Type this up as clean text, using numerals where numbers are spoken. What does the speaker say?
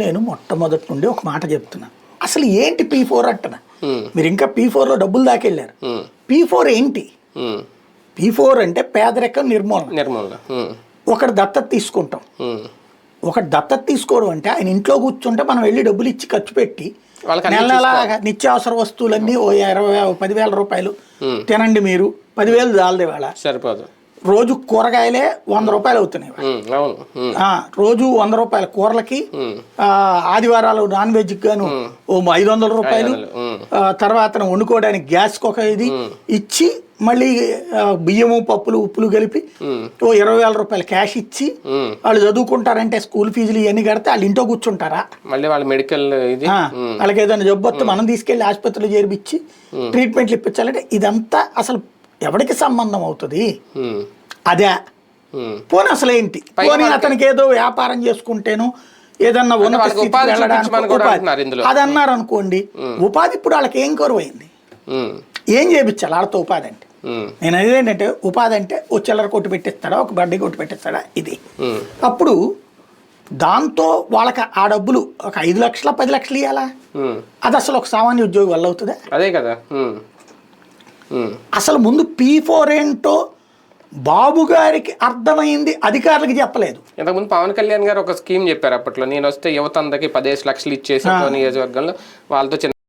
నేను మొట్టమొదటి నుండి ఒక మాట చెప్తున్నా, అసలు ఏంటి P4 అంటున్నా. మీరు ఇంకా P4లో డబ్బులు దాకెళ్ళారు. P4 ఏంటి? P4 అంటే పేదరికం నిర్మూలన. ఒకటి దత్తత తీసుకుంటాం. ఒకటి దత్తత తీసుకోవడం అంటే ఆయన ఇంట్లో కూర్చుంటే మనం వెళ్ళి డబ్బులు ఇచ్చి ఖర్చు పెట్టి నెల నెల నిత్యావసర వస్తువులన్నీ ఓ 10,000 రూపాయలు తినండి, మీరు 10,000 చాలదే వాళ్ళ సరిపోదు. రోజు కూరగాయలే 100 రూపాయలు అవుతున్నాయి. రోజు 100 రూపాయల కూరలకి, ఆదివారాలు నాన్ వెజ్ గాను ఓ 500 రూపాయలు, తర్వాత వండుకోవడానికి గ్యాస్కి ఒక ఇది ఇచ్చి మళ్ళీ బియ్యము పప్పులు ఉప్పులు కలిపి ఓ 20,000 రూపాయలు క్యాష్ ఇచ్చి వాళ్ళు చదువుకుంటారంటే స్కూల్ ఫీజులు ఇవన్నీ కడితే వాళ్ళు ఇంట్లో కూర్చుంటారా? మళ్ళీ వాళ్ళ మెడికల్ వాళ్ళకి ఏదైనా జబ్బు వస్తే మనం తీసుకెళ్లి ఆసుపత్రిలో చేర్పించి ట్రీట్మెంట్లు ఇప్పించాలంటే ఇదంతా అసలు ఎవరికి సంబంధం అవుతుంది? అదే పోనీ అసలు ఏంటి? పోనీ అతనికి ఏదో వ్యాపారం చేసుకుంటేను ఏదన్నా ఉన్నత స్థితికి వెళ్ళడానికి ఉపాధి అది అన్నారు అనుకోండి. ఉపాధి ఇప్పుడు వాళ్ళకి ఏం కరువైంది? ఏం చేయించాలి వాళ్ళతో ఉపాధి అంటే? నేను అనేది ఏంటంటే, ఉపాధి అంటే ఓ చిల్లర కొట్టు పెట్టిస్తాడా, ఒక బడ్డీ కొట్టు పెట్టిస్తాడా, ఇది. అప్పుడు దాంతో వాళ్ళకి ఆ డబ్బులు ఒక 5 లక్షల 10 లక్షలు ఇవ్వాలా? అది అసలు ఒక సామాన్య ఉద్యోగి వల్ల అవుతుందా? అదే కదా. అసలు ముందు P4 ఏంటో బాబు గారికి అర్థమైంది, అధికారులకు చెప్పలేదు. ఇంతకుముందు పవన్ కళ్యాణ్ గారు ఒక స్కీమ్ చెప్పారు అప్పట్లో, నేను వస్తే యువత అందరికి 15 లక్షలు ఇచ్చేసి నియోజకవర్గంలో వాళ్ళతో